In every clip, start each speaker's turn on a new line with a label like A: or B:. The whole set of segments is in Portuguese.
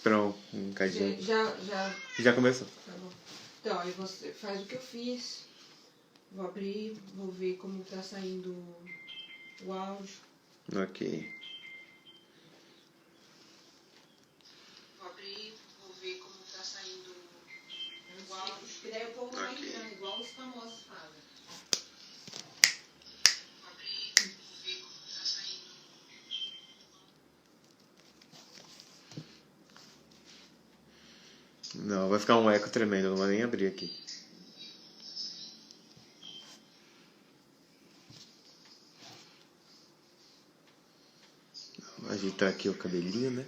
A: esperar um bocadinho.
B: Já
A: começou.
B: Tá bom. Então, aí você faz o que eu fiz. Vou abrir, vou ver como tá saindo o áudio.
A: Ok.
B: Vou abrir, vou ver como tá saindo o áudio. E daí o povo vai entrando, igual os famosos fazem. Vou abrir, vou ver como tá saindo.
A: Não, vai ficar um eco tremendo, não vou nem abrir aqui. Vou agitar aqui o cabelinho, né?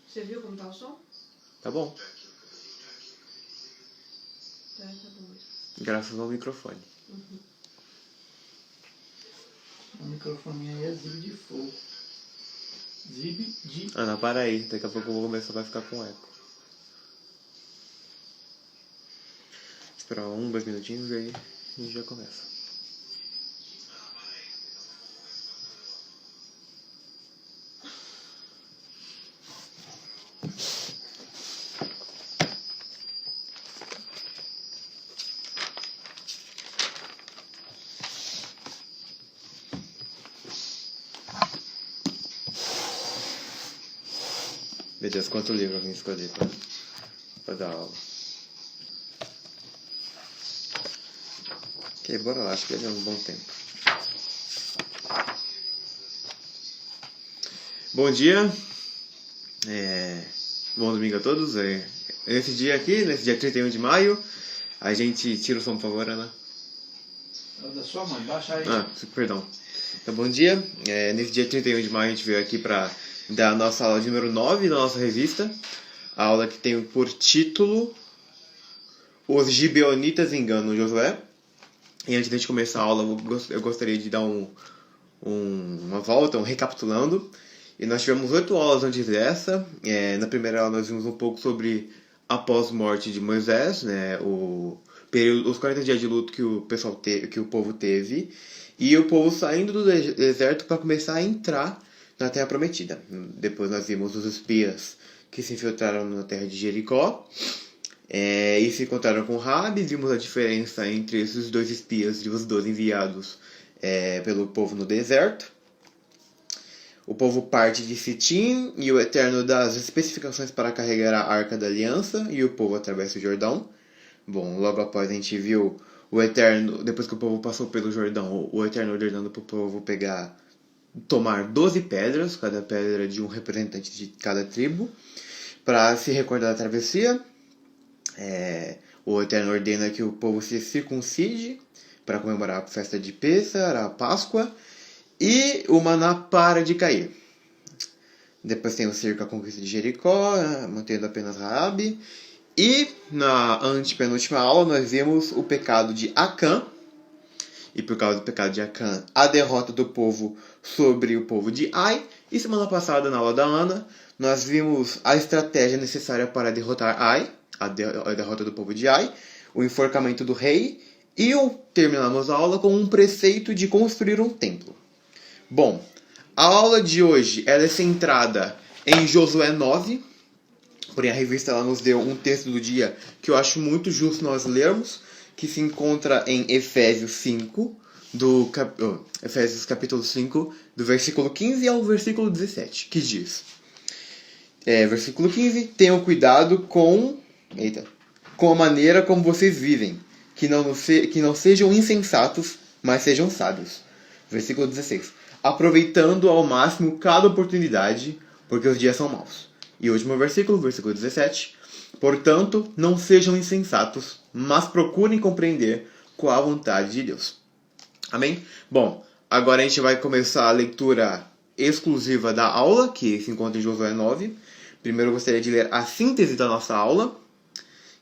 B: Você viu como tá o som?
A: Tá bom.
B: Tá bom.
A: Graças ao microfone.
B: Uhum.
C: O microfone aí é Zib de fogo. Zib de...
A: Ana, para aí. Daqui a pouco eu vou começar, vai ficar com eco. Esperar 2 minutinhos e aí a gente já começa. Meu Deus, quanto livro eu vim escolher pra dar aula. Ok, bora lá, acho que já é um bom tempo. Bom dia. Bom domingo a todos. Nesse dia 31 de maio, a gente tira o som, por favor, Ana.
C: É o da sua mãe, baixa aí.
A: Perdão. Então, bom dia. Nesse dia 31 de maio, a gente veio aqui para dar a nossa aula de número 9 da nossa revista. A aula que tem por título Os Gibeonitas Enganam Josué. E antes de a gente começar a aula, eu gostaria de dar uma volta, recapitulando. E nós tivemos 8 aulas antes dessa. Na primeira aula nós vimos um pouco sobre a pós-morte de Moisés, né, os 40 dias de luto que o povo teve, e o povo saindo do deserto para começar a entrar na Terra Prometida. Depois nós vimos os espias que se infiltraram na terra de Jericó, e se encontraram com Rabi. Vimos a diferença entre esses 2 espias e os 12 enviados pelo povo no deserto. O povo parte de Sitim e o Eterno dá as especificações para carregar a Arca da Aliança, e o povo atravessa o Jordão. Bom, logo após a gente viu o Eterno, depois que o povo passou pelo Jordão, o Eterno ordenando para o povo tomar 12 pedras, cada pedra de um representante de cada tribo, para se recordar da travessia. O Eterno ordena que o povo se circuncide para comemorar a festa de Pêssar, a Páscoa, e o maná para de cair. Depois tem o cerco à conquista de Jericó, mantendo apenas Raabe. E na antepenúltima aula nós vimos o pecado de Acã. E por causa do pecado de Acã, a derrota do povo sobre o povo de Ai. E semana passada, na aula da Ana, nós vimos a estratégia necessária para derrotar Ai, a derrota do povo de Ai, o enforcamento do rei, e terminamos a aula com um preceito de construir um templo. Bom, a aula de hoje ela é centrada em Josué 9, porém a revista ela nos deu um texto do dia que eu acho muito justo nós lermos, que se encontra em Efésios 5, Efésios capítulo 5, do versículo 15 ao versículo 17, que diz, versículo 15, tenham cuidado com a maneira como vocês vivem, que não sejam insensatos, mas sejam sábios. Versículo 16, aproveitando ao máximo cada oportunidade, porque os dias são maus. E o último versículo 17, portanto, não sejam insensatos, mas procurem compreender qual a vontade de Deus. Amém? Bom, agora a gente vai começar a leitura exclusiva da aula, que se encontra em Josué 9. Primeiro eu gostaria de ler a síntese da nossa aula,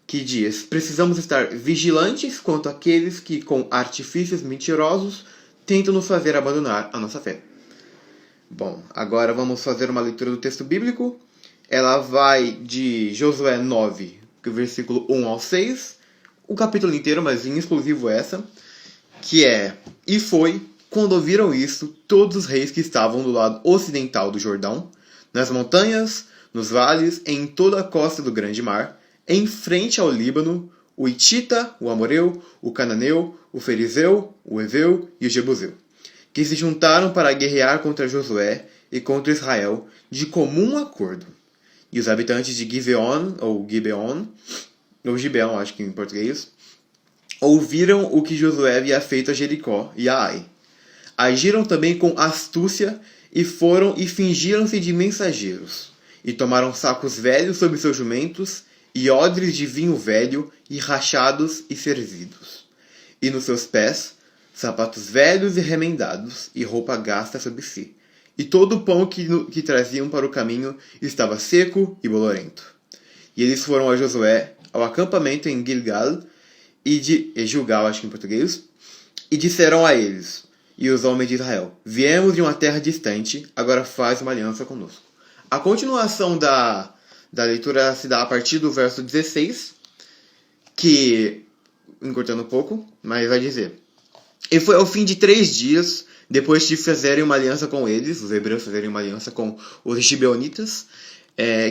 A: que diz, precisamos estar vigilantes quanto àqueles que, com artifícios mentirosos, tentam nos fazer abandonar a nossa fé. Bom, agora vamos fazer uma leitura do texto bíblico. Ela vai de Josué 9, versículo 1 ao 6, o capítulo inteiro, mas em exclusivo essa, que é, e foi quando ouviram isso, todos os reis que estavam do lado ocidental do Jordão, nas montanhas, nos vales, em toda a costa do grande mar, em frente ao Líbano, o Hitita, o Amoreu, o Cananeu, o Ferizeu, o Heveu e o Jebuseu, que se juntaram para guerrear contra Josué e contra Israel de comum acordo. E os habitantes de Gibeon, ou Gibeão, acho que em português, ouviram o que Josué havia feito a Jericó e a Ai. Agiram também com astúcia e foram e fingiram-se de mensageiros, e tomaram sacos velhos sobre seus jumentos, e odres de vinho velho, e rachados e servidos. E nos seus pés, sapatos velhos e remendados, e roupa gasta sobre si. E todo o pão que traziam para o caminho estava seco e bolorento. E eles foram a Josué, ao acampamento em Gilgal, Gilgal, acho que em português, e disseram a eles, e os homens de Israel: viemos de uma terra distante, agora faz uma aliança conosco. A continuação da leitura se dá a partir do verso 16, que, encurtando um pouco, mas vai dizer: e foi ao fim de 3 dias, depois de fazerem uma aliança com eles, os hebreus fazerem uma aliança com os gibeonitas,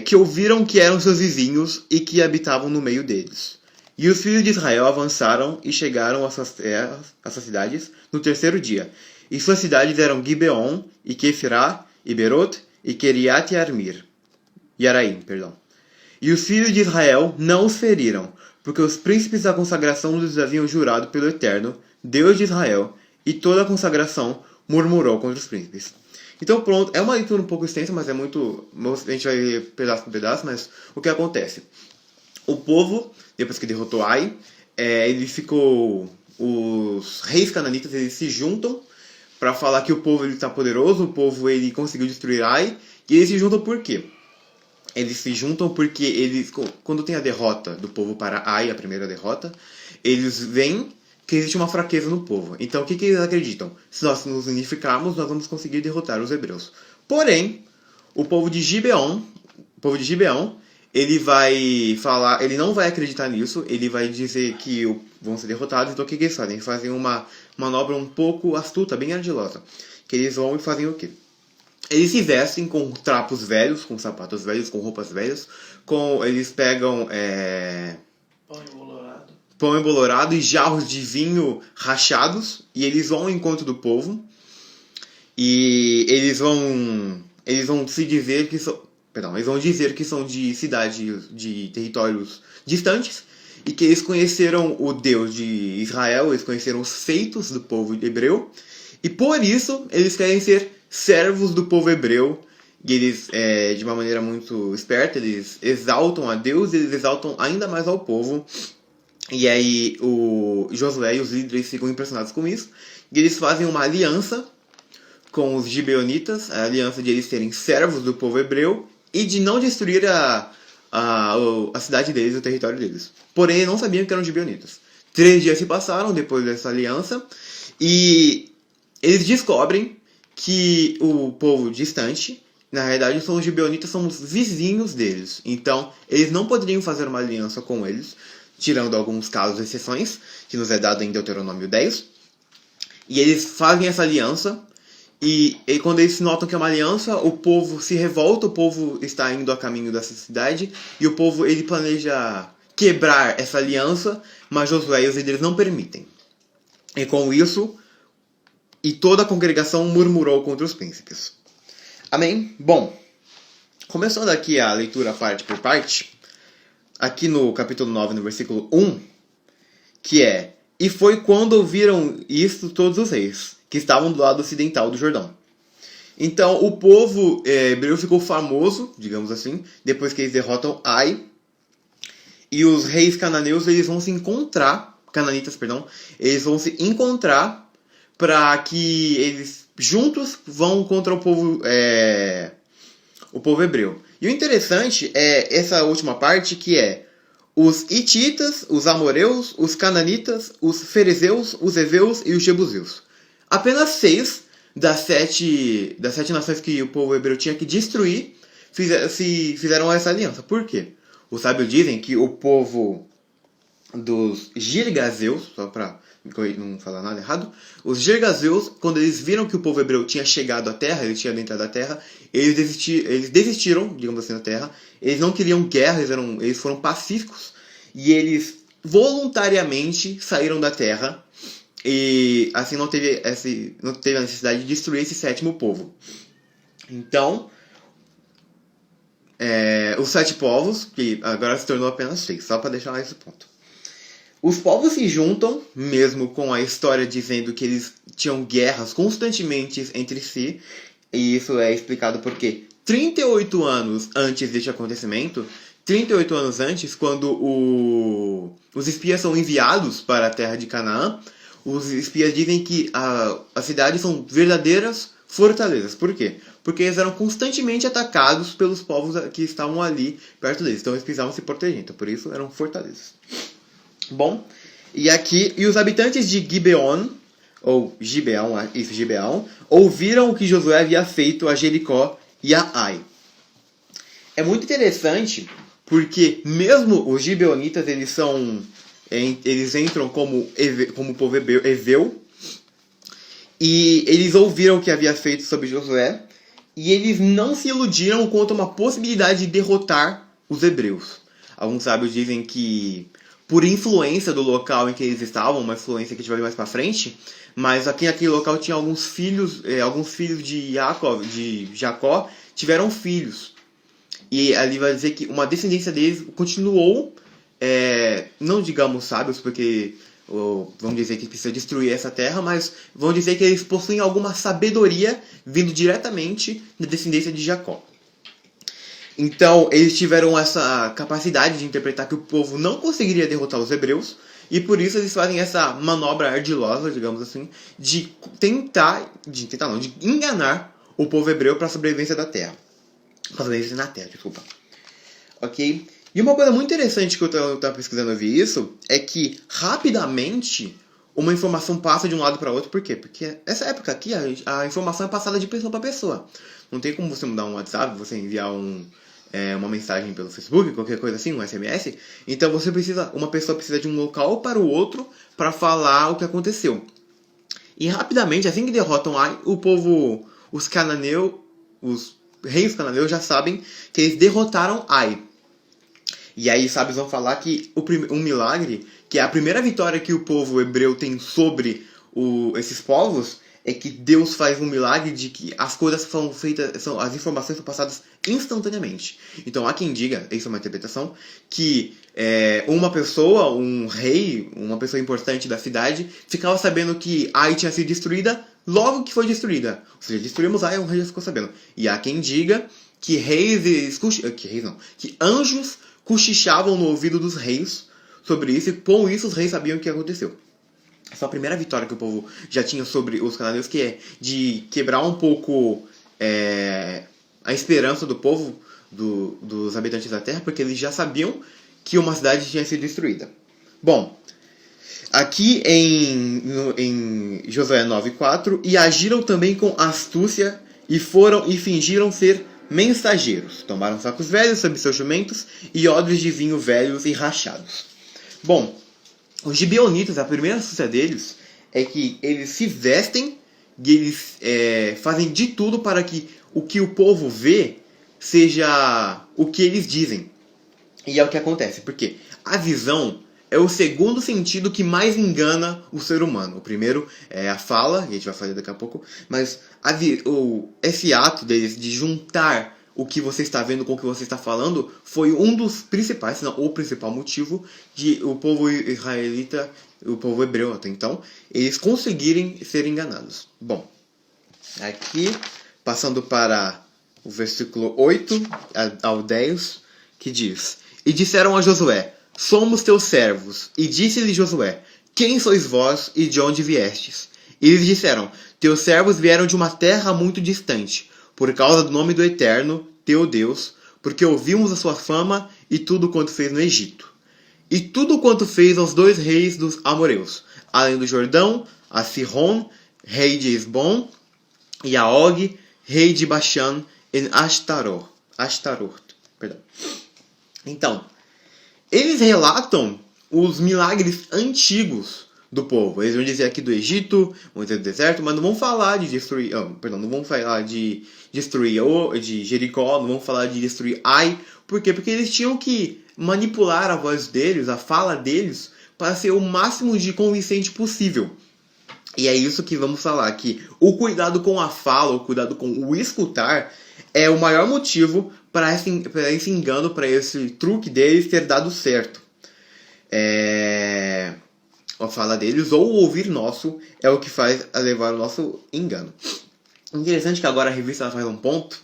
A: que ouviram que eram seus vizinhos e que habitavam no meio deles. E os filhos de Israel avançaram e chegaram às suas terras, às suas cidades, no 3º dia. E suas cidades eram Gibeon, e Quefirá, e Berot, e Kiriat Yaraim. E os filhos de Israel não os feriram, porque os príncipes da consagração lhes haviam jurado pelo Eterno, Deus de Israel, e toda a consagração murmurou contra os príncipes. Então pronto, é uma leitura um pouco extensa, mas é muito... A gente vai ler pedaço por pedaço, mas o que acontece? O povo, depois que derrotou Ai, ele ficou... Os reis cananitas, eles se juntam para falar que o povo está poderoso, o povo ele conseguiu destruir Ai, e eles se juntam por quê? Eles se juntam porque eles, quando tem a derrota do povo para Ai, a primeira derrota, eles veem que existe uma fraqueza no povo. Então o que eles acreditam? Se nós nos unificarmos, nós vamos conseguir derrotar os hebreus. Porém, o povo de Gibeon, ele vai falar, ele não vai acreditar nisso, ele vai dizer que vão ser derrotados. Então o que eles fazem? Eles fazem uma manobra um pouco astuta, bem ardilosa. Que eles vão e fazem o quê? Eles se vestem com trapos velhos, com sapatos velhos, com roupas velhas, eles pegam pão embolorado e jarros de vinho rachados, e eles vão ao encontro do povo, e eles vão se dizer que são, eles vão dizer que são de cidades, de territórios distantes, e que eles conheceram o Deus de Israel, eles conheceram os feitos do povo hebreu, e por isso eles querem ser servos do povo hebreu, e eles, de uma maneira muito esperta, eles exaltam a Deus, eles exaltam ainda mais ao povo. E aí o Josué e os líderes ficam impressionados com isso, e eles fazem uma aliança com os gibeonitas, a aliança de eles serem servos do povo hebreu e de não destruir a cidade deles, o território deles. Porém, não sabiam que eram gibeonitas. 3 dias se passaram depois dessa aliança, e eles descobrem que o povo distante, na realidade, são os gibeonitas, são os vizinhos deles. Então, eles não poderiam fazer uma aliança com eles, tirando alguns casos e exceções, que nos é dado em Deuteronômio 10. E eles fazem essa aliança, e quando eles notam que é uma aliança, o povo se revolta, o povo está indo a caminho dessa cidade, e o povo ele planeja quebrar essa aliança, mas Josué e os líderes não permitem. E com isso, toda a congregação murmurou contra os príncipes. Amém? Bom, começando aqui a leitura parte por parte, aqui no capítulo 9, no versículo 1, que é: e foi quando ouviram isso todos os reis, que estavam do lado ocidental do Jordão. Então, o povo hebreu ficou famoso, digamos assim, depois que eles derrotam Ai, e os reis cananeus, eles vão se encontrar, eles vão se encontrar para que eles juntos vão contra o povo hebreu. E o interessante é essa última parte, que é os hititas, os amoreus, os cananitas, os ferezeus, os heveus e os jebuseus. Apenas 6 das 7 nações que o povo hebreu tinha que destruir fizeram essa aliança. Por quê? Os sábios dizem que o povo dos girgazeus, só para não falar nada errado, os Gergazeus, quando eles viram que o povo hebreu tinha chegado à terra, ele tinha entrado à terra, eles desistiram, digamos assim, da terra. Eles não queriam guerra, eles foram pacíficos. E eles voluntariamente saíram da terra. E assim não teve a necessidade de destruir esse sétimo povo. Então, os 7 povos, que agora se tornou apenas 6, só para deixar lá esse ponto. Os povos se juntam, mesmo com a história dizendo que eles tinham guerras constantemente entre si, e isso é explicado porque 38 anos antes deste acontecimento, 38 anos antes, quando os espias são enviados para a terra de Canaã, os espias dizem que as cidades são verdadeiras fortalezas. Por quê? Porque eles eram constantemente atacados pelos povos que estavam ali perto deles. Então eles precisavam se proteger. Então por isso eram fortalezas. Bom, e os habitantes de Gibeon, ou Gibeão, ouviram o que Josué havia feito a Jericó e a Ai. É muito interessante, porque mesmo os gibeonitas, eles entram como povo heveu, e eles ouviram o que havia feito sobre Josué, e eles não se iludiram quanto a uma possibilidade de derrotar os hebreus. Alguns sábios dizem que, por influência do local em que eles estavam, uma influência que a gente vai ver mais pra frente, mas aqui naquele local tinha alguns filhos de Jacó tiveram filhos. E ali vai dizer que uma descendência deles continuou, não digamos sábios, porque vão dizer que precisa destruir essa terra, mas vão dizer que eles possuem alguma sabedoria vindo diretamente da descendência de Jacó. Então, eles tiveram essa capacidade de interpretar que o povo não conseguiria derrotar os hebreus, e por isso eles fazem essa manobra ardilosa, digamos assim, de enganar o povo hebreu para a sobrevivência da terra. Para a sobrevivência na terra, desculpa. Ok? E uma coisa muito interessante que eu estava pesquisando e vi isso, é que rapidamente uma informação passa de um lado para outro. Por quê? Porque essa época aqui a informação é passada de pessoa para pessoa. Não tem como você mudar um WhatsApp, você enviar uma mensagem pelo Facebook, qualquer coisa assim, um SMS. Então uma pessoa precisa de um local para o outro para falar o que aconteceu. E rapidamente, assim que derrotam Ai, os reis cananeus já sabem que eles derrotaram Ai. E aí, sábios vão falar que um milagre, que é a primeira vitória que o povo hebreu tem sobre esses povos, é que Deus faz um milagre de que as coisas são feitas, as informações são passadas instantaneamente. Então há quem diga, isso é uma interpretação, que uma pessoa, um rei, uma pessoa importante da cidade, ficava sabendo que Ai tinha sido destruída logo que foi destruída. Ou seja, destruímos Ai, o rei já ficou sabendo. E há quem diga que que anjos cochichavam no ouvido dos reis sobre isso, e com isso os reis sabiam o que aconteceu. Essa é a primeira vitória que o povo já tinha sobre os cananeus, que é de quebrar um pouco a esperança do povo, dos habitantes da terra, porque eles já sabiam que uma cidade tinha sido destruída. Bom, aqui em Josué 9:4, e agiram também com astúcia e foram e fingiram ser mensageiros. Tomaram sacos velhos sobre seus jumentos e odres de vinho velhos e rachados. Bom, os gibeonitas, a primeira astúcia deles é que eles se vestem e eles fazem de tudo para que o povo vê seja o que eles dizem. E é o que acontece, porque a visão é o segundo sentido que mais engana o ser humano. O primeiro é a fala, e a gente vai falar daqui a pouco, mas esse ato deles de juntar o que você está vendo com o que você está falando foi um dos principais, se não o principal motivo de o povo israelita, o povo hebreu até então, eles conseguirem ser enganados. Bom, aqui, passando para o versículo 8 ao 10, que diz: E disseram a Josué: Somos teus servos. E disse-lhe Josué: Quem sois vós e de onde viestes? E eles disseram: Teus servos vieram de uma terra muito distante, por causa do nome do Eterno, teu Deus, porque ouvimos a sua fama e tudo quanto fez no Egito. E tudo quanto fez aos 2 reis dos amoreus, além do Jordão, a Sihon, rei de Esbom, e a Og, rei de Bashan, em Ashtaroth. Então, eles relatam os milagres antigos do povo. Eles vão dizer aqui do Egito, vão dizer do deserto, mas não vão falar de destruir, não vão falar de destruir de Jericó, não vão falar de destruir Ai. Por quê? Porque eles tinham que manipular a voz deles, a fala deles, para ser o máximo de convincente possível. E é isso que vamos falar, que o cuidado com a fala, o cuidado com o escutar, é o maior motivo para esse engano, para esse truque deles ter dado certo. A fala deles ou o ouvir nosso é o que faz levar o nosso engano. Interessante que agora a revista faz um ponto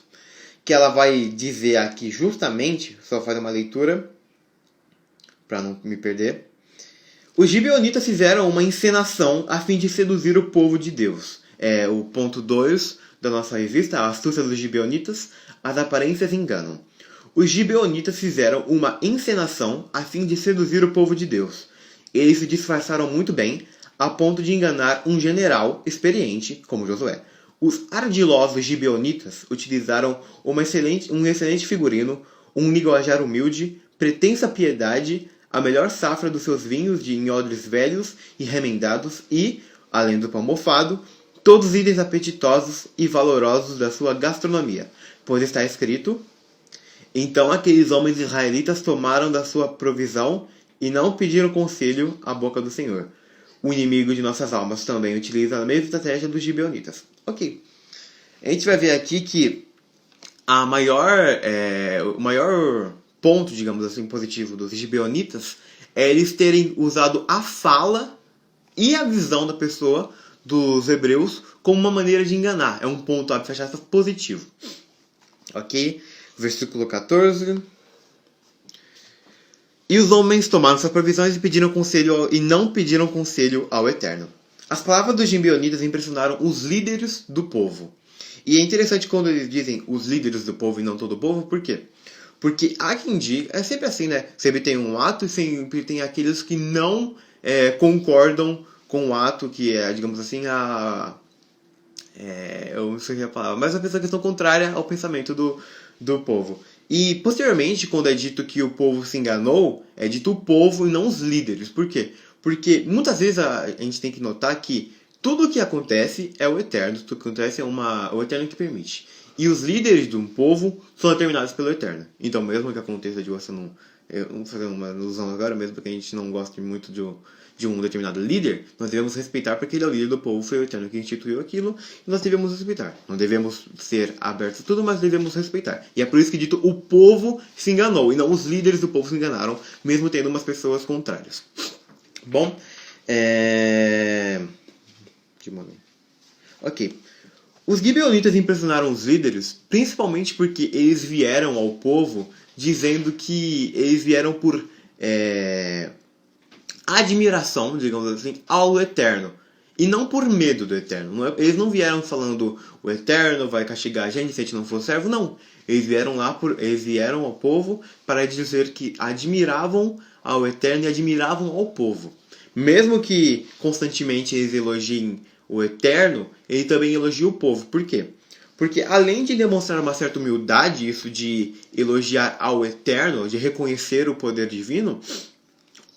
A: que ela vai dizer aqui justamente, só fazer uma leitura para não me perder. Os gibeonitas fizeram uma encenação a fim de seduzir o povo de Deus. O ponto 2 da nossa revista, a astúcia dos gibeonitas, as aparências enganam. Os gibeonitas fizeram uma encenação a fim de seduzir o povo de Deus. Eles se disfarçaram muito bem, a ponto de enganar um general experiente, como Josué. Os ardilosos gibeonitas utilizaram um excelente figurino, um linguajar humilde, pretensa piedade, a melhor safra dos seus vinhos em odres velhos e remendados e, além do pão mofado, todos os itens apetitosos e valorosos da sua gastronomia, pois está escrito: então aqueles homens israelitas tomaram da sua provisão e não pediram conselho à boca do Senhor. O inimigo de nossas almas também utiliza a mesma estratégia dos gibeonitas. Ok. A gente vai ver aqui que o maior ponto, digamos assim, positivo dos gibeonitas é eles terem usado a fala e a visão da pessoa, dos hebreus, como uma maneira de enganar. É um ponto, abre e aspas, positivo. Ok? Versículo 14. E os homens tomaram suas provisões e não pediram conselho ao Eterno. As palavras dos gibeonitas impressionaram os líderes do povo. E é interessante quando eles dizem os líderes do povo e não todo o povo, por quê? Porque há quem diga, é sempre assim, né? Sempre tem um ato e sempre tem aqueles que não concordam com o ato, que é, digamos assim, eu não sei a palavra, mas a questão contrária ao pensamento do povo. E, posteriormente, quando é dito que o povo se enganou, é dito o povo e não os líderes. Por quê? Porque muitas vezes a gente tem que notar que tudo o que acontece é o Eterno, tudo que acontece é o Eterno que permite. E os líderes de um povo são determinados pelo Eterno. Então, mesmo que aconteça de você não... Eu vou fazer uma ilusão agora, mesmo porque a gente não gosta muito de um determinado líder, nós devemos respeitar porque ele é o líder do povo, foi o Eterno que instituiu aquilo, e nós devemos respeitar. Não devemos ser abertos a tudo, mas devemos respeitar. E é por isso que dito, o povo se enganou, e não os líderes do povo se enganaram, mesmo tendo umas pessoas contrárias. Bom, Ok. Os gibeonitas impressionaram os líderes, principalmente porque eles vieram ao povo dizendo que eles vieram por admiração, digamos assim, ao Eterno. E não por medo do Eterno. Eles não vieram falando o Eterno vai castigar a gente se a gente não for servo, não. Eles vieram ao povo para dizer que admiravam ao Eterno e admiravam ao povo. Mesmo que constantemente eles elogiem o Eterno, ele também elogia o povo. Por quê? Porque além de demonstrar uma certa humildade, isso de elogiar ao Eterno, de reconhecer o poder divino,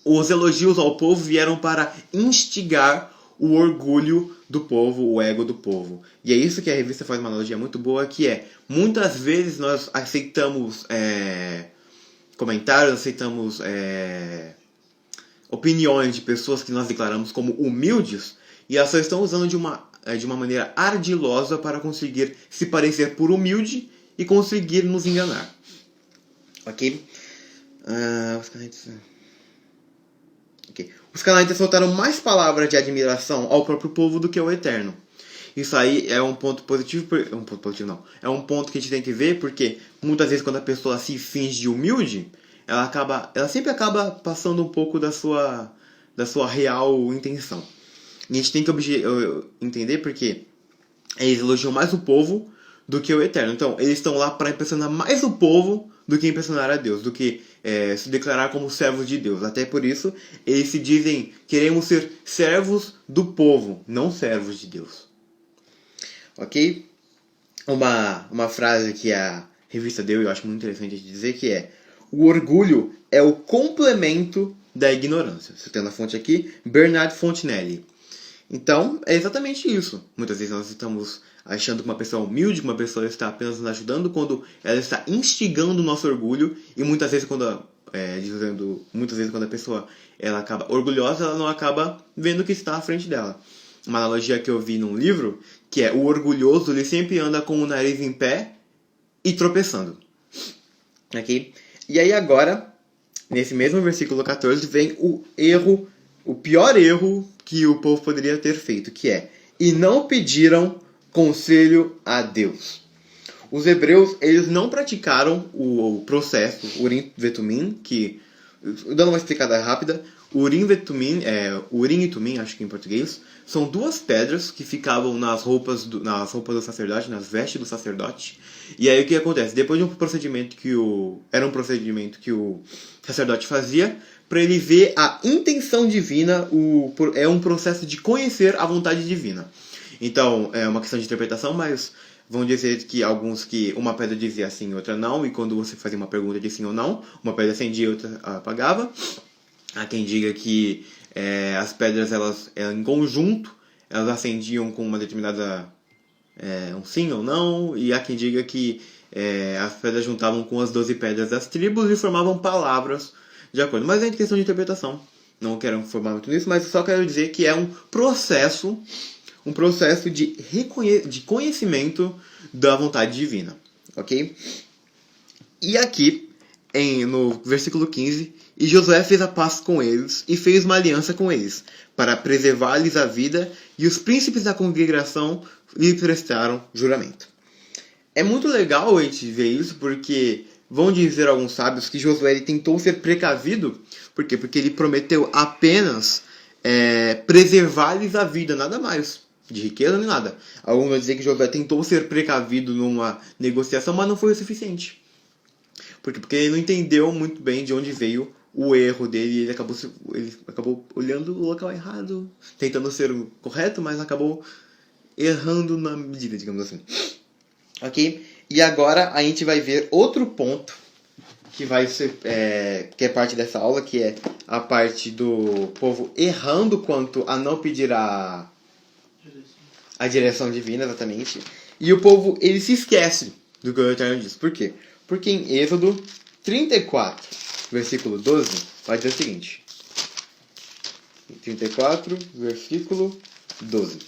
A: os elogios ao povo vieram para instigar o orgulho do povo, o ego do povo. E é isso que a revista faz uma analogia muito boa, que é, muitas vezes nós aceitamos comentários, aceitamos opiniões de pessoas que nós declaramos como humildes, e elas só estão usando de uma maneira ardilosa para conseguir se parecer por humilde e conseguir nos enganar. Ok? Os cananitas soltaram mais palavras de admiração ao próprio povo do que ao Eterno. Isso aí é um ponto positivo. É um ponto que a gente tem que ver, porque muitas vezes quando a pessoa se finge de humilde, ela sempre acaba passando um pouco da sua real intenção. E a gente tem que entender porque eles elogiam mais o povo do que o Eterno. Então, eles estão lá para impressionar mais o povo do que impressionar a Deus, do que se declarar como servos de Deus. Até por isso, eles se dizem, queremos ser servos do povo, não servos de Deus. Ok? Uma frase que a revista deu, e eu acho muito interessante de dizer, que é: o orgulho é o complemento da ignorância. Você tem na fonte aqui, Bernard Fontenelle. Então, é exatamente isso. Muitas vezes nós estamos achando que uma pessoa é humilde, que uma pessoa está apenas nos ajudando, quando ela está instigando o nosso orgulho, e muitas vezes quando a pessoa ela acaba orgulhosa, ela não acaba vendo o que está à frente dela. Uma analogia que eu vi num livro, que é o orgulhoso, ele sempre anda com o nariz em pé e tropeçando. Ok? E aí agora, nesse mesmo versículo 14, vem o pior erro que o povo poderia ter feito, que é: e não pediram conselho a Deus. Os hebreus, eles não praticaram o processo Urim Vetumim, que, dando uma explicada rápida, Urim e Tumim, acho que em português, são duas pedras que ficavam nas roupas do sacerdote, nas vestes do sacerdote. E aí o que acontece? Depois de um procedimento que o sacerdote fazia, para ele ver a intenção divina, é um processo de conhecer a vontade divina. Então, é uma questão de interpretação, mas vão dizer que uma pedra dizia sim e outra não, e quando você fazia uma pergunta de sim ou não, uma pedra acendia e outra apagava. Há quem diga que as pedras, elas em conjunto, elas acendiam com uma determinada um sim ou não, e há quem diga que as pedras juntavam com as 12 pedras das tribos e formavam palavras de acordo. Mas é questão de interpretação, não quero formar muito nisso, mas só quero dizer que é um processo de conhecimento da vontade divina, ok? E aqui, no versículo 15, e Josué fez a paz com eles e fez uma aliança com eles, para preservar-lhes a vida, e os príncipes da congregação lhe prestaram juramento. É muito legal a gente ver isso, porque vão dizer alguns sábios que Josué tentou ser precavido. Por quê? Porque ele prometeu apenas preservar-lhes a vida, nada mais. De riqueza nem nada. Alguns vão dizer que Josué tentou ser precavido numa negociação, mas não foi o suficiente. Por quê? Porque ele não entendeu muito bem de onde veio o erro dele. Ele acabou olhando o local errado, tentando ser o correto, mas acabou errando na medida, digamos assim. Ok? E agora a gente vai ver outro ponto que vai ser que é parte dessa aula, que é a parte do povo errando quanto a não pedir a direção divina, exatamente. E o povo, ele se esquece do que o Eterno diz. Por quê? Porque em Êxodo 34, versículo 12, vai dizer o seguinte. 34, versículo 12.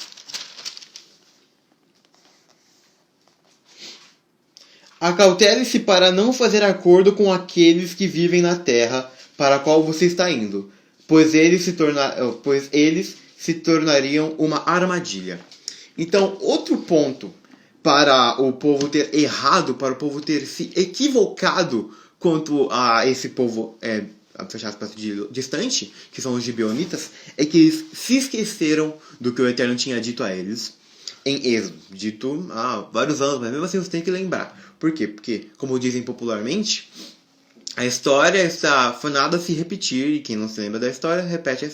A: Acautele-se para não fazer acordo com aqueles que vivem na terra para a qual você está indo, pois eles se tornariam uma armadilha. Então, outro ponto para o povo ter errado, para o povo ter se equivocado quanto a esse povo, fechar aspas, distante, que são os gibeonitas, é que eles se esqueceram do que o Eterno tinha dito a eles em Êxodo, dito há vários anos, mas mesmo assim você tem que lembrar. Por quê? Porque, como dizem popularmente, a história está fadada a se repetir, e quem não se lembra da história, repete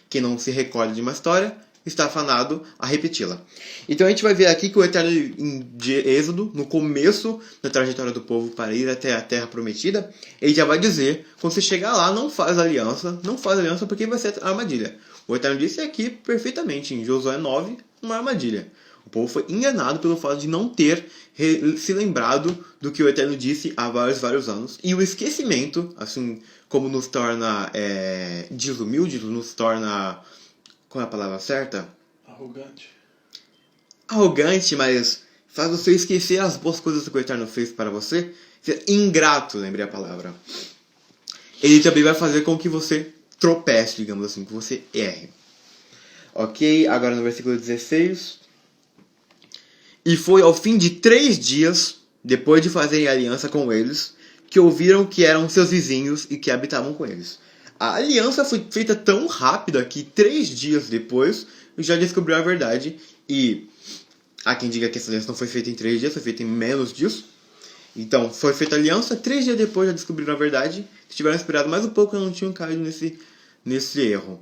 A: quem não se recorda de uma história, está afanado a repeti-la. Então a gente vai ver aqui que o Eterno de Êxodo, no começo da trajetória do povo para ir até a Terra Prometida, ele já vai dizer, quando você chegar lá, não faz aliança porque vai ser armadilha. O Eterno disse aqui perfeitamente, em Josué 9, uma armadilha. O povo foi enganado pelo fato de não ter se lembrado do que o Eterno disse há vários anos. E o esquecimento, assim como nos torna desumildes, nos torna... Qual é a palavra certa? Arrogante, mas faz você esquecer as boas coisas que o Eterno fez para você. Ser ingrato, lembrei a palavra. Ele também vai fazer com que você tropece, digamos assim, que você erre. Ok, agora no versículo 16. E foi ao fim de 3 dias, depois de fazerem aliança com eles, que ouviram que eram seus vizinhos e que habitavam com eles. A aliança foi feita tão rápida que 3 dias depois já descobriu a verdade. E há quem diga que essa aliança não foi feita em 3 dias, foi feita em menos disso. Então, foi feita a aliança, 3 dias depois já descobriram a verdade. Se tiveram esperado mais um pouco, não tinham caído nesse erro.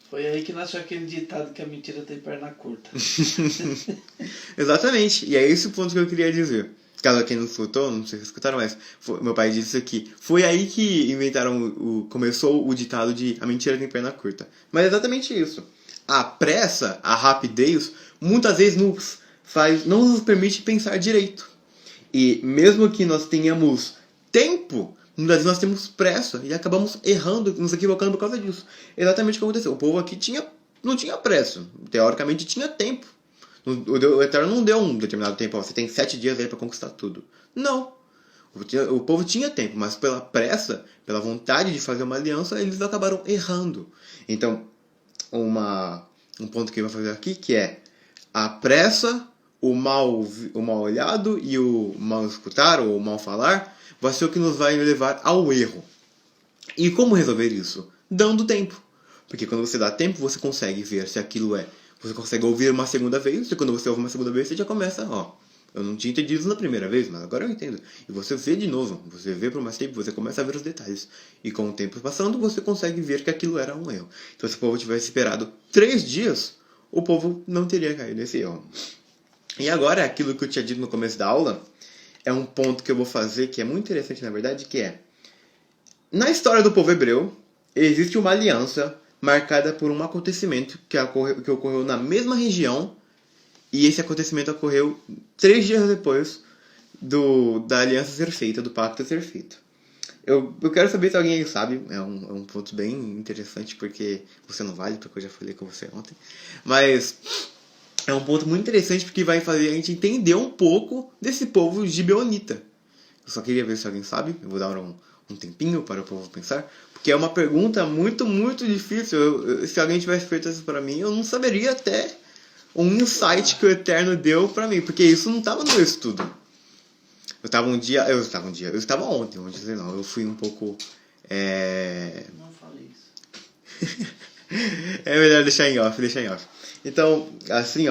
C: Foi aí que nasceu aquele ditado que a mentira tem perna curta.
A: Exatamente. E é esse o ponto que eu queria dizer. Caso quem não escutou, não sei se escutaram, mas meu pai disse que foi aí que inventaram, começou o ditado de a mentira tem perna curta. Mas é exatamente isso. A pressa, a rapidez, muitas vezes não nos permite pensar direito. E mesmo que nós tenhamos tempo, muitas vezes nós temos pressa e acabamos errando, nos equivocando por causa disso. Exatamente o que aconteceu. O povo aqui não tinha pressa. Teoricamente tinha tempo. O Eterno não deu um determinado tempo. Você tem 7 dias aí para conquistar tudo. Não. O povo tinha tempo, mas pela pressa, pela vontade de fazer uma aliança, eles acabaram errando. Então, um ponto que eu vou fazer aqui, que é a pressa, o mal olhado e o mal escutar ou o mal falar, vai ser o que nos vai levar ao erro. E como resolver isso? Dando tempo. Porque quando você dá tempo, você consegue ver se aquilo você consegue ouvir uma segunda vez, e quando você ouve uma segunda vez, você já começa, eu não tinha entendido isso na primeira vez, mas agora eu entendo. E você vê de novo, você vê por mais tempo, você começa a ver os detalhes. E com o tempo passando, você consegue ver que aquilo era um erro. Então se o povo tivesse esperado 3 dias, o povo não teria caído nesse erro. E agora, aquilo que eu tinha dito no começo da aula, é um ponto que eu vou fazer, que é muito interessante na verdade, que é, na história do povo hebreu, existe uma aliança marcada por um acontecimento que ocorreu na mesma região, e esse acontecimento ocorreu 3 dias depois da aliança ser feita, do pacto ser feito. Eu quero saber se alguém aí sabe, é um ponto bem interessante, porque você não vale, porque eu já falei com você ontem, mas é um ponto muito interessante porque vai fazer a gente entender um pouco desse povo gibeonita. Eu só queria ver se alguém sabe, eu vou dar um tempinho para o povo pensar, porque é uma pergunta muito, muito difícil. Se alguém tivesse feito isso para mim, eu não saberia até um insight que o Eterno deu para mim, porque isso não estava no meu estudo. Eu estava ontem, vamos dizer, não, eu fui um pouco...
C: Não falei isso.
A: É melhor deixar em off. Então, assim,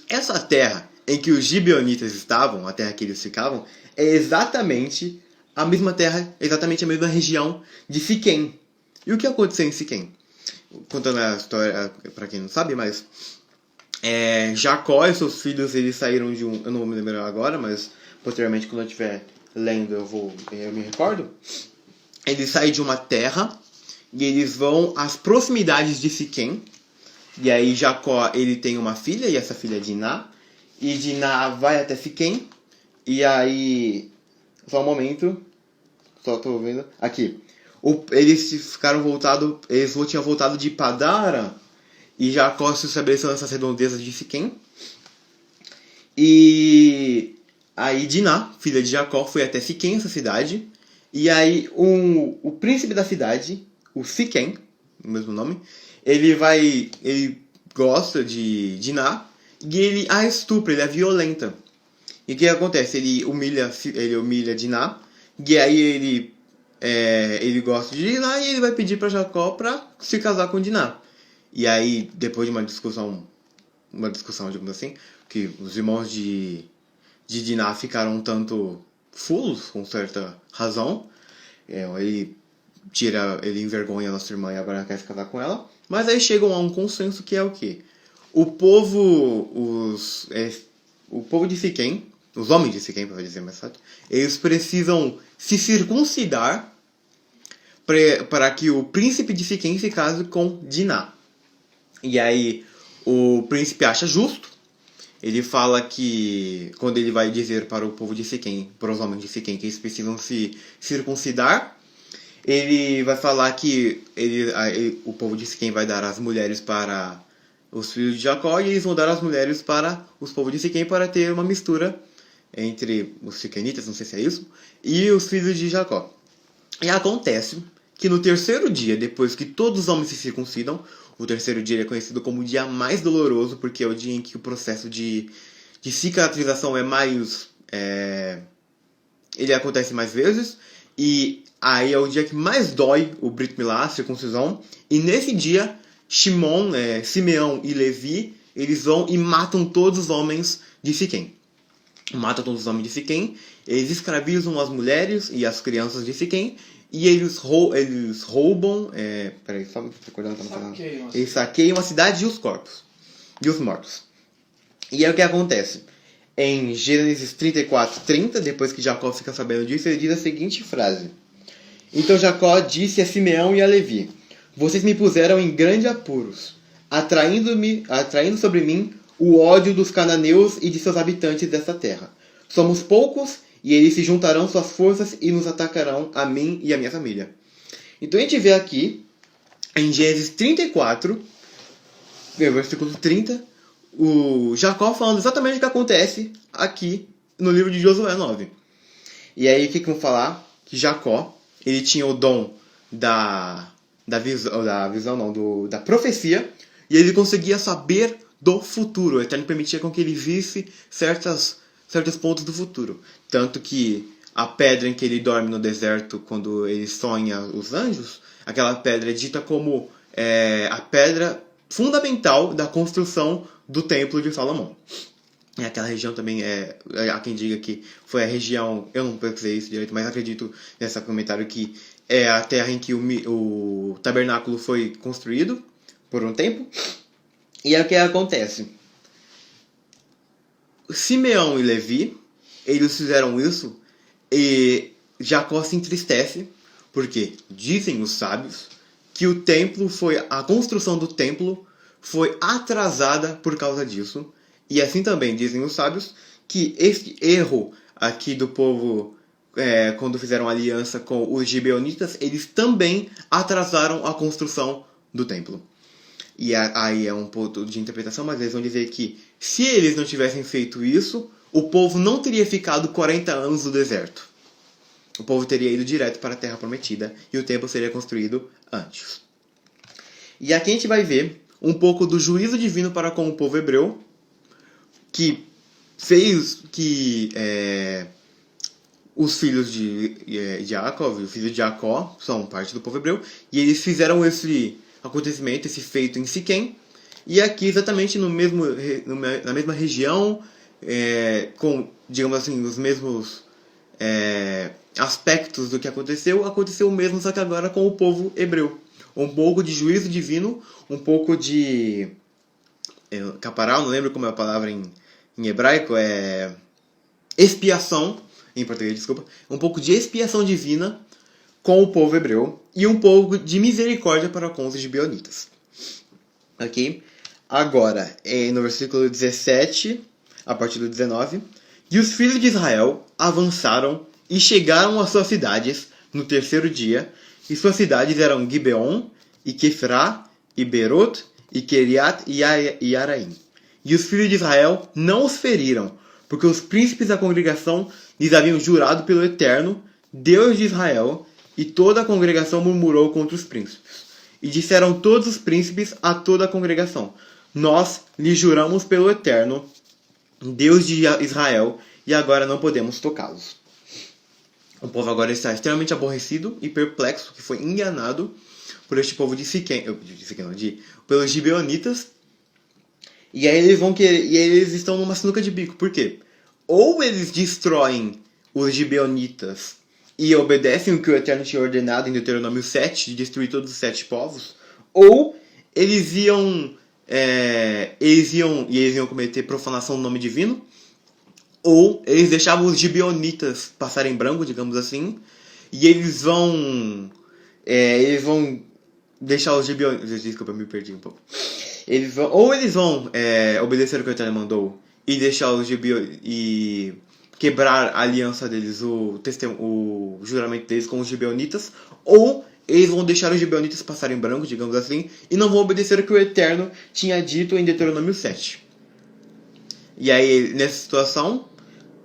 A: essa terra em que os gibeonitas estavam, a terra que eles ficavam, é exatamente a mesma terra, exatamente a mesma região de Siquém. E o que aconteceu em Siquém? Contando a história, para quem não sabe, mas Jacó e seus filhos, eles saíram de eu não vou me lembrar agora, mas posteriormente quando eu estiver lendo eu me recordo. Eles saem de uma terra e eles vão às proximidades de Siquém. E aí Jacó, ele tem uma filha, e essa filha é Diná. E Diná vai até Siquém. E aí... Só um momento. Só tô vendo. Aqui. Eles tinham voltado de Padara. E Jacó se estabeleceu nessas redondezas de Siquém. E aí Diná, filha de Jacó, foi até Siquém, essa cidade. E aí o príncipe da cidade, o Siquém, o mesmo nome, ele gosta de Diná e ele a estupra, ele a violenta. E o que acontece? Ele humilha Diná, e aí ele gosta de Diná e ele vai pedir para Jacó para se casar com Diná. E aí, depois de uma discussão, digamos assim, que os irmãos de Diná ficaram um tanto fulos, com certa razão. Ele envergonha a nossa irmã e agora quer se casar com ela. Mas aí chegam a um consenso que é o quê? O povo de Siquém, os homens de Siquém, para dizer mais fácil, eles precisam se circuncidar para que o príncipe de Siquém se case com Diná. E aí o príncipe acha justo. Ele fala que, quando ele vai dizer para o povo de Siquém, para os homens de Siquém, que eles precisam se circuncidar, ele vai falar que o povo de Siquém vai dar as mulheres para os filhos de Jacó e eles vão dar as mulheres para os povos de Siquém para ter uma mistura entre os siquenitas, não sei se é isso, e os filhos de Jacó. E acontece que no terceiro dia, depois que todos os homens se circuncidam, o terceiro dia é conhecido como o dia mais doloroso, porque é o dia em que o processo de cicatrização é mais... ele acontece mais vezes, e aí é o dia que mais dói o Brit Milá, a circuncisão, e nesse dia, Simeão e Levi, eles vão e matam todos os homens de Siquém. Eles escravizam as mulheres e as crianças de Siquém, e eles roubam... peraí, só me recordando. Eles saqueiam a cidade e os corpos. E os mortos. E aí o que acontece? em Gênesis 34:30, depois que Jacó fica sabendo disso, ele diz a seguinte frase: Então Jacó disse a Simeão e a Levi: Vocês me puseram em grandes apuros, atraindo sobre mim o ódio dos cananeus e de seus habitantes desta terra. Somos poucos e eles se juntarão suas forças e nos atacarão, a mim e a minha família. Então a gente vê aqui, em Gênesis 34, versículo 30, o Jacó falando exatamente o que acontece aqui no livro de Josué 9. E aí o que vamos falar? Que Jacó, ele tinha o dom da profecia, e ele conseguia saber do futuro. O Eterno permitia com que ele visse certos pontos do futuro. Tanto que a pedra em que ele dorme no deserto, quando ele sonha os anjos, aquela pedra é dita como a pedra fundamental da construção do Templo de Salomão. E aquela região também há quem diga que foi a região, eu não pesquisei isso direito, mas acredito nesse comentário que é a terra em que o tabernáculo foi construído por um tempo. E aí o que acontece? Simeão e Levi, eles fizeram isso e Jacó se entristece, porque dizem os sábios que a construção do templo foi atrasada por causa disso. E assim também dizem os sábios que esse erro aqui do povo, quando fizeram aliança com os gibeonitas, eles também atrasaram a construção do templo. E aí é um ponto de interpretação, mas eles vão dizer que se eles não tivessem feito isso, o povo não teria ficado 40 anos no deserto. O povo teria ido direto para a Terra Prometida e o templo seria construído antes. E aqui a gente vai ver um pouco do juízo divino para com o povo hebreu, que fez que os filhos de Jacó, os filhos de Jacó, são parte do povo hebreu, e eles fizeram esse acontecimento, esse feito em Siquém, e aqui exatamente na mesma região, com, digamos assim, os mesmos aspectos do que aconteceu o mesmo, só que agora com o povo hebreu. Um pouco de juízo divino, um pouco de caparal, não lembro como é a palavra em hebraico, expiação, em português, desculpa, um pouco de expiação divina com o povo hebreu e um pouco de misericórdia para com os gibeonitas. Ok? Agora, no versículo 17, a partir do 19, e os filhos de Israel avançaram e chegaram às suas cidades no terceiro dia, e suas cidades eram Gibeon, e Kefrá, e Berot, e Keriat e Araim. E os filhos de Israel não os feriram, porque os príncipes da congregação lhes haviam jurado pelo Eterno, Deus de Israel, e toda a congregação murmurou contra os príncipes. E disseram todos os príncipes a toda a congregação: Nós lhe juramos pelo Eterno, Deus de Israel, e agora não podemos tocá-los. O povo agora está extremamente aborrecido e perplexo, que foi enganado por este povo de Siquém, pelos gibeonitas. E aí eles estão numa sinuca de bico. Por quê? Ou eles destroem os gibeonitas e obedecem o que o Eterno tinha ordenado em Deuteronômio 7, de destruir todos os 7 povos, ou eles iam cometer profanação do nome divino, ou eles deixavam os gibeonitas passarem branco, digamos assim, e eles vão deixar os gibeonitas... Desculpa, eu me perdi um pouco. Eles vão obedecer o que o Eterno mandou e deixar os gibeonitas e quebrar a aliança deles, o juramento deles com os gibeonitas, ou eles vão deixar os gibeonitas passarem branco, digamos assim, e não vão obedecer o que o Eterno tinha dito em Deuteronômio 7. E aí, nessa situação,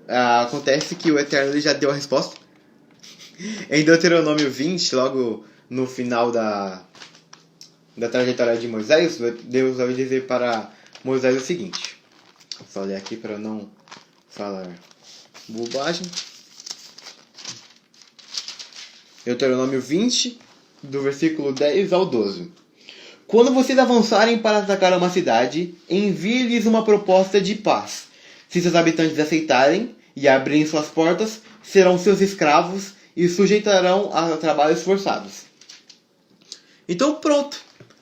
A: acontece que o Eterno ele já deu a resposta. Em Deuteronômio 20, logo no final da trajetória de Moisés, Deus vai dizer para Moisés o seguinte. Vou só ler aqui para não falar bobagem. Deuteronômio 20, do versículo 10 ao 12. Quando vocês avançarem para atacar uma cidade, envie-lhes uma proposta de paz. Se seus habitantes aceitarem e abrirem suas portas, serão seus escravos e sujeitarão a trabalhos forçados. Então pronto,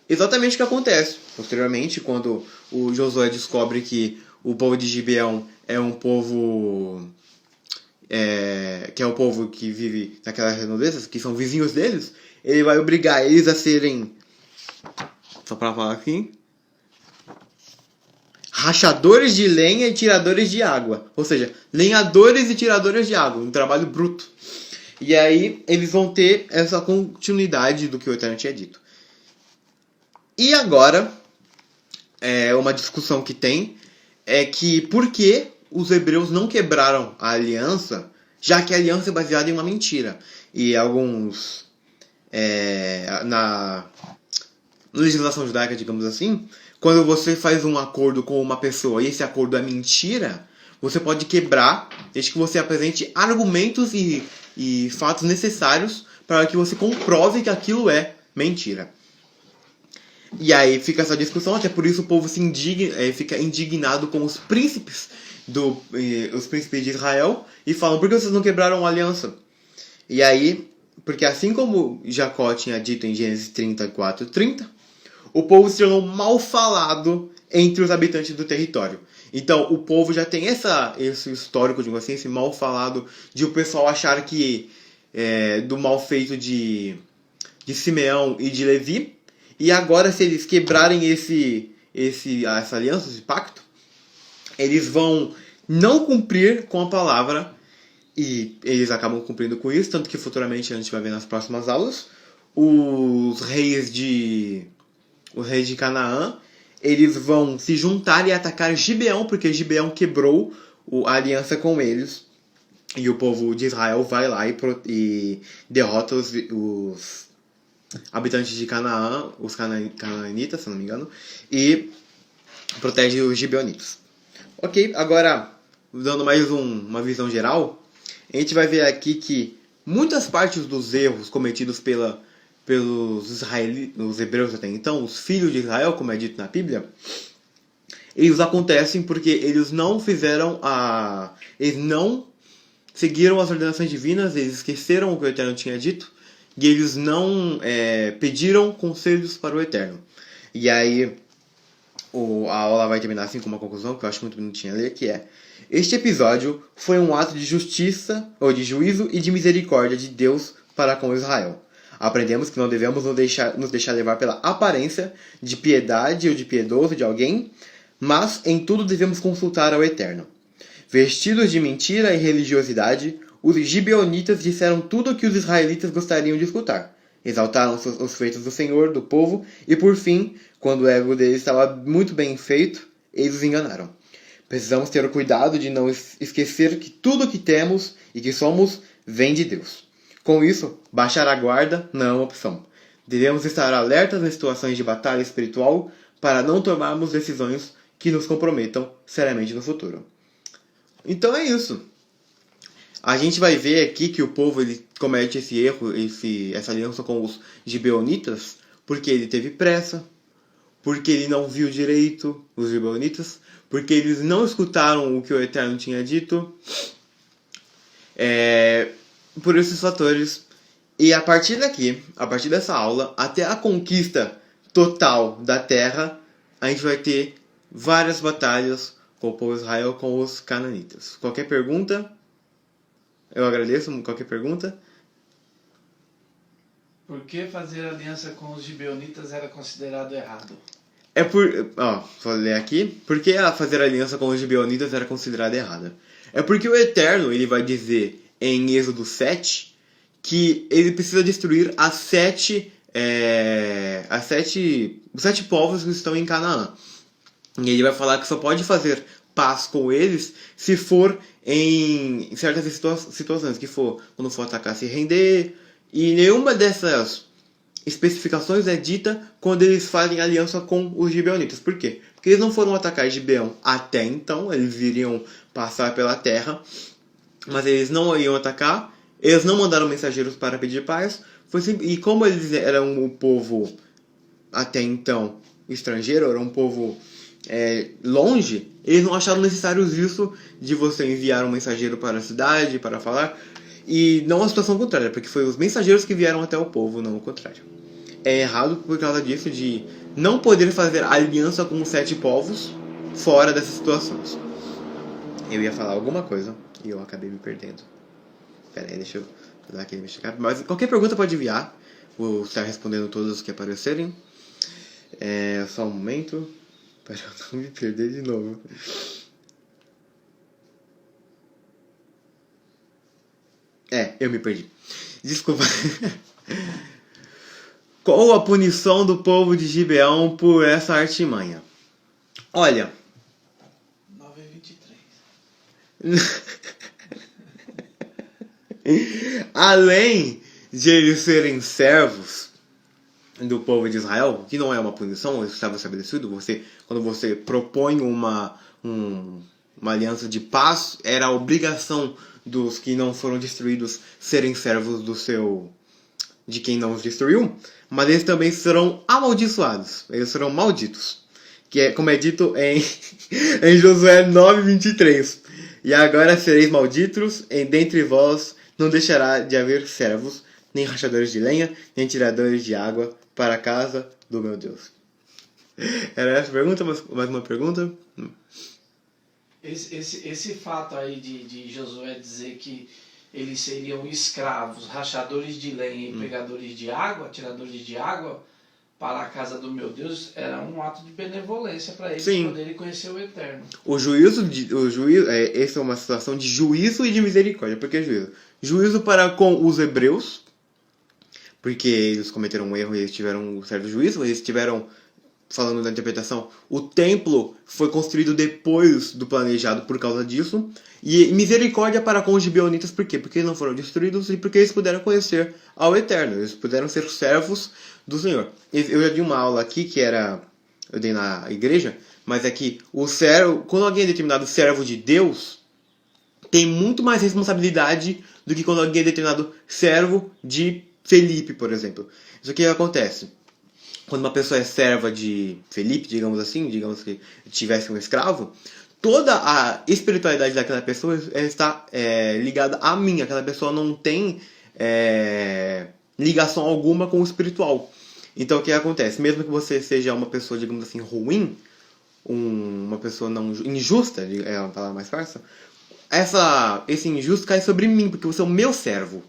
A: exatamente o que acontece. Posteriormente, quando o Josué descobre que o povo de Gibeão é um povo que é o povo que vive naquelas redondezas, que são vizinhos deles, ele vai obrigar eles a serem, só pra falar aqui, rachadores de lenha e tiradores de água. Ou seja, lenhadores e tiradores de água, um trabalho bruto. E aí eles vão ter essa continuidade do que o Eterno tinha dito. E agora, uma discussão que tem é que por que os hebreus não quebraram a aliança, já que a aliança é baseada em uma mentira. E alguns, na legislação judaica, digamos assim, quando você faz um acordo com uma pessoa e esse acordo é mentira, você pode quebrar desde que você apresente argumentos e fatos necessários para que você comprove que aquilo é mentira. E aí fica essa discussão, até por isso o povo fica indignado com os príncipes de Israel e falam: por que vocês não quebraram a aliança? E aí, porque assim como Jacó tinha dito em Gênesis 34:30, o povo se tornou mal falado entre os habitantes do território. Então o povo já tem esse histórico, digamos assim, esse mal falado de o pessoal achar que do mal feito de Simeão e de Levi. E agora, se eles quebrarem essa aliança, esse pacto, eles vão não cumprir com a palavra, e eles acabam cumprindo com isso, tanto que futuramente a gente vai ver nas próximas aulas, os reis de Canaã, eles vão se juntar e atacar Gibeão, porque Gibeão quebrou a aliança com eles, e o povo de Israel vai lá e derrota os habitantes de Canaã, os canaanitas, se não me engano, e protege os gibeonitas. Ok, agora, dando mais uma visão geral, a gente vai ver aqui que muitas partes dos erros cometidos pelos os hebreus até então, os filhos de Israel, como é dito na Bíblia, eles acontecem porque eles não seguiram as ordenações divinas, eles esqueceram o que o Eterno tinha dito, e eles não pediram conselhos para o Eterno. E aí a aula vai terminar assim com uma conclusão que eu acho muito bonitinha a ler, que é: este episódio foi um ato de justiça, ou de juízo e de misericórdia de Deus para com Israel. Aprendemos que não devemos nos deixar levar pela aparência de piedade ou de piedoso de alguém, mas em tudo devemos consultar ao Eterno. Vestidos de mentira e religiosidade, os gibeonitas disseram tudo o que os israelitas gostariam de escutar. Exaltaram os feitos do Senhor, do povo, e por fim, quando o ego deles estava muito bem feito, eles os enganaram. Precisamos ter o cuidado de não esquecer que tudo o que temos e que somos vem de Deus. Com isso, baixar a guarda não é uma opção. Devemos estar alertas em situações de batalha espiritual para não tomarmos decisões que nos comprometam seriamente no futuro. Então é isso. A gente vai ver aqui que o povo ele comete esse erro, essa aliança com os gibeonitas, porque ele teve pressa, porque ele não viu direito os gibeonitas, porque eles não escutaram o que o Eterno tinha dito. Por esses fatores. E a partir dessa aula, até a conquista total da terra, a gente vai ter várias batalhas com o povo de Israel, com os cananitas. Qualquer pergunta? Eu agradeço. Qualquer pergunta?
C: Por que fazer aliança com os gibeonitas era considerado errado?
A: Vou ler aqui. Por que fazer aliança com os gibeonitas era considerada errada? É porque o Eterno ele vai dizer em Êxodo 7 que ele precisa destruir os 7 povos que estão em Canaã. E ele vai falar que só pode fazer paz com eles se for em certas situações, que for quando for atacar se render, e nenhuma dessas especificações é dita quando eles fazem aliança com os gibeonitas. Por quê? Porque eles não foram atacar Gibeão até então, eles iriam passar pela terra, mas eles não iam atacar, eles não mandaram mensageiros para pedir paz, e como eles eram um povo até então estrangeiro, era um povo longe, eles não acharam necessário isso de você enviar um mensageiro para a cidade para falar, e não a situação contrária, porque foi os mensageiros que vieram até o povo, não o contrário. É errado por causa disso, de não poder fazer aliança com os 7 povos fora dessas situações. Eu ia falar alguma coisa e eu acabei me perdendo. Pera aí, deixa eu dar aquele mexicado. Mas qualquer pergunta pode enviar. Vou estar respondendo todas que aparecerem. Só um momento. Para eu não me perder de novo. Eu me perdi. Desculpa. Qual a punição do povo de Gibeão por essa artimanha? Olha.
C: 9:23.
A: Além de eles serem servos do povo de Israel, que não é uma punição, isso estava estabelecido, quando você propõe uma aliança de paz, era a obrigação dos que não foram destruídos serem servos de quem não os destruiu, mas eles também serão amaldiçoados, eles serão malditos, que é como é dito em Josué 9:23. E agora sereis malditos, e dentre vós não deixará de haver servos, nem rachadores de lenha, nem tiradores de água para a casa do meu Deus. Era essa a pergunta? Mais uma pergunta?
C: Esse fato aí de Josué dizer que eles seriam escravos, rachadores de lenha e pegadores de água, tiradores de água para a casa do meu Deus, era um ato de benevolência para eles poderem conhecer o Eterno.
A: Essa é uma situação de juízo e de misericórdia. Por que juízo? Juízo para com os hebreus, porque eles cometeram um erro e eles tiveram um certo juízo, eles tiveram, falando da interpretação, o templo foi construído depois do planejado por causa disso, e misericórdia para com os gibeonitas, por quê? Porque eles não foram destruídos e porque eles puderam conhecer ao Eterno, eles puderam ser servos do Senhor. Eu já dei uma aula aqui eu dei na igreja, mas é que quando alguém é determinado servo de Deus, tem muito mais responsabilidade do que quando alguém é determinado servo de Felipe, por exemplo. Isso aqui acontece. Quando uma pessoa é serva de Felipe, digamos que tivesse um escravo, toda a espiritualidade daquela pessoa está ligada a mim. Aquela pessoa não tem ligação alguma com o espiritual. Então o que acontece? Mesmo que você seja uma pessoa, digamos assim, ruim, uma pessoa não injusta, é uma palavra mais fácil, esse injusto cai sobre mim, porque você é o meu servo.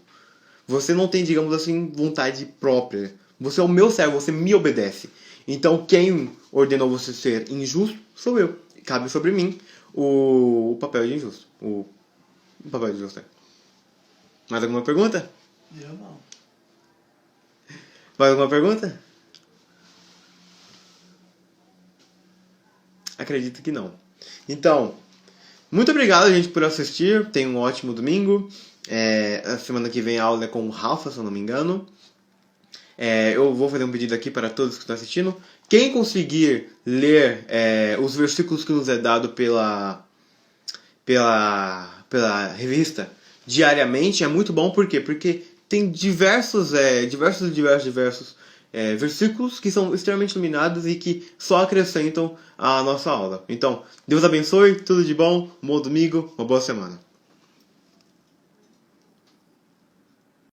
A: Você não tem, digamos assim, vontade própria. Você é o meu servo, você me obedece. Então quem ordenou você ser injusto sou eu. Cabe sobre mim o papel de injusto. O papel de injusto. Mais alguma pergunta?
C: Eu não.
A: Mais alguma pergunta? Acredito que não. Então, muito obrigado, gente, por assistir. Tenha um ótimo domingo. A semana que vem a aula é com o Rafa, se eu não me engano. Eu vou fazer um pedido aqui para todos que estão assistindo. Quem conseguir ler os versículos que nos é dado pela revista diariamente é muito bom. Por quê? Porque tem diversos versículos que são extremamente iluminados e que só acrescentam a nossa aula. Então, Deus abençoe, tudo de bom, um bom domingo, uma boa semana.